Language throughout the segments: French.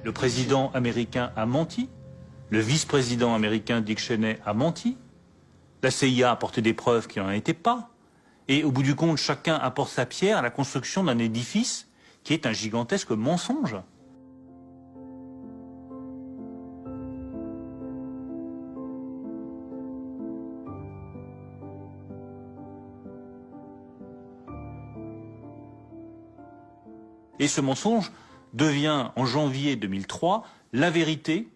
Le président américain a menti. Le vice-président américain Dick Cheney a menti. La CIA a apporté des preuves qui n'en étaient pas. Et au bout du compte, chacun apporte sa pierre à la construction d'un édifice qui est un gigantesque mensonge. Et ce mensonge devient, en janvier 2003, la vérité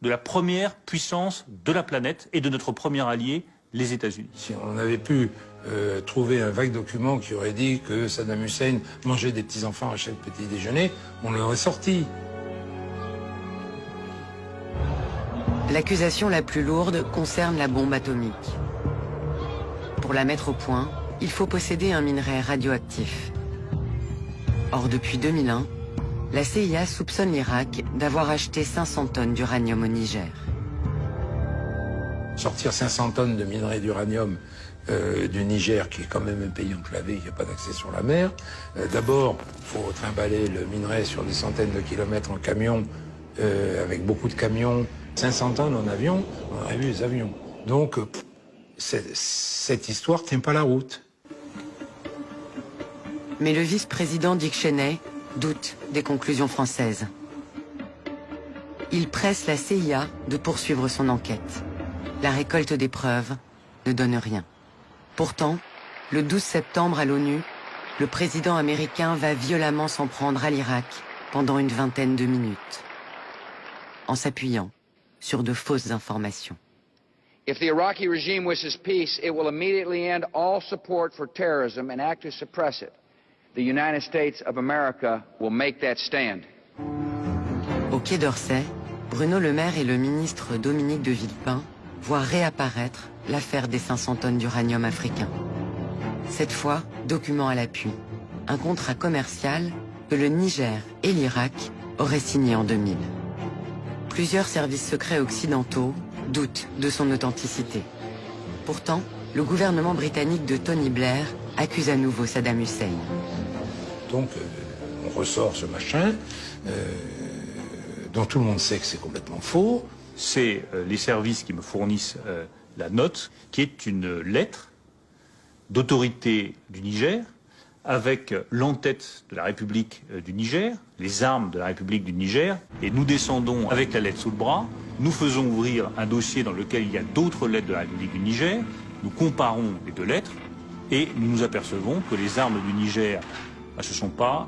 de la première puissance de la planète et de notre premier allié, les États-Unis. Si on avait pu trouver un vague document qui aurait dit que Saddam Hussein mangeait des petits-enfants à chaque petit déjeuner, on l'aurait sorti. L'accusation la plus lourde concerne la bombe atomique. Pour la mettre au point, il faut posséder un minerai radioactif. Or, depuis 2001, la CIA soupçonne l'Irak d'avoir acheté 500 tonnes d'uranium au Niger. Sortir 500 tonnes de minerai d'uranium du Niger, qui est quand même un pays enclavé, il n'y a pas d'accès sur la mer. D'abord, il faut trimballer le minerai sur des centaines de kilomètres en camion, avec beaucoup de camions. 500 tonnes en avion, on aurait vu les avions. Donc, cette histoire ne tient pas la route. Mais le vice-président Dick Cheney doute des conclusions françaises. Il presse la CIA de poursuivre son enquête. La récolte des preuves ne donne rien. Pourtant, le 12 septembre à l'ONU, le président américain va violemment s'en prendre à l'Irak pendant une vingtaine de minutes, en s'appuyant sur de fausses informations. If the Iraqi regime wishes peace, it will immediately end all support for terrorism and act to suppress it. The United States of America will make that stand. Au Quai d'Orsay, Bruno Le Maire et le ministre Dominique de Villepin voient réapparaître l'affaire des 500 tonnes d'uranium africain. Cette fois, document à l'appui, un contrat commercial que le Niger et l'Irak auraient signé en 2000. Plusieurs services secrets occidentaux doutent de son authenticité. Pourtant, le gouvernement britannique de Tony Blair accuse à nouveau Saddam Hussein. Donc, on ressort ce machin, dont tout le monde sait que c'est complètement faux. C'est les services qui me fournissent la note, qui est une lettre d'autorité du Niger, avec l'entête de la République du Niger, les armes de la République du Niger, et nous descendons avec la lettre sous le bras, nous faisons ouvrir un dossier dans lequel il y a d'autres lettres de la République du Niger, nous comparons les deux lettres, et nous nous apercevons que les armes du Niger, ce ne sont pas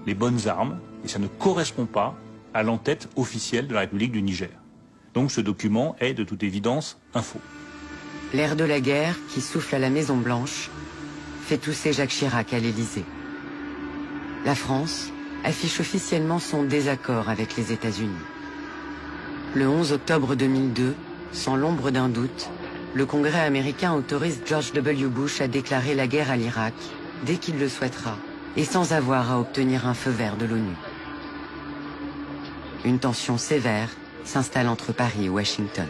les bonnes armes, et ça ne correspond pas à l'entête officielle de la République du Niger. Donc ce document est de toute évidence un faux. L'air de la guerre, qui souffle à la Maison-Blanche, fait tousser Jacques Chirac à l'Élysée. La France affiche officiellement son désaccord avec les États-Unis. Le 11 octobre 2002, sans l'ombre d'un doute, le Congrès américain autorise George W. Bush à déclarer la guerre à l'Irak dès qu'il le souhaitera, et sans avoir à obtenir un feu vert de l'ONU. Une tension sévère s'installe entre Paris et Washington.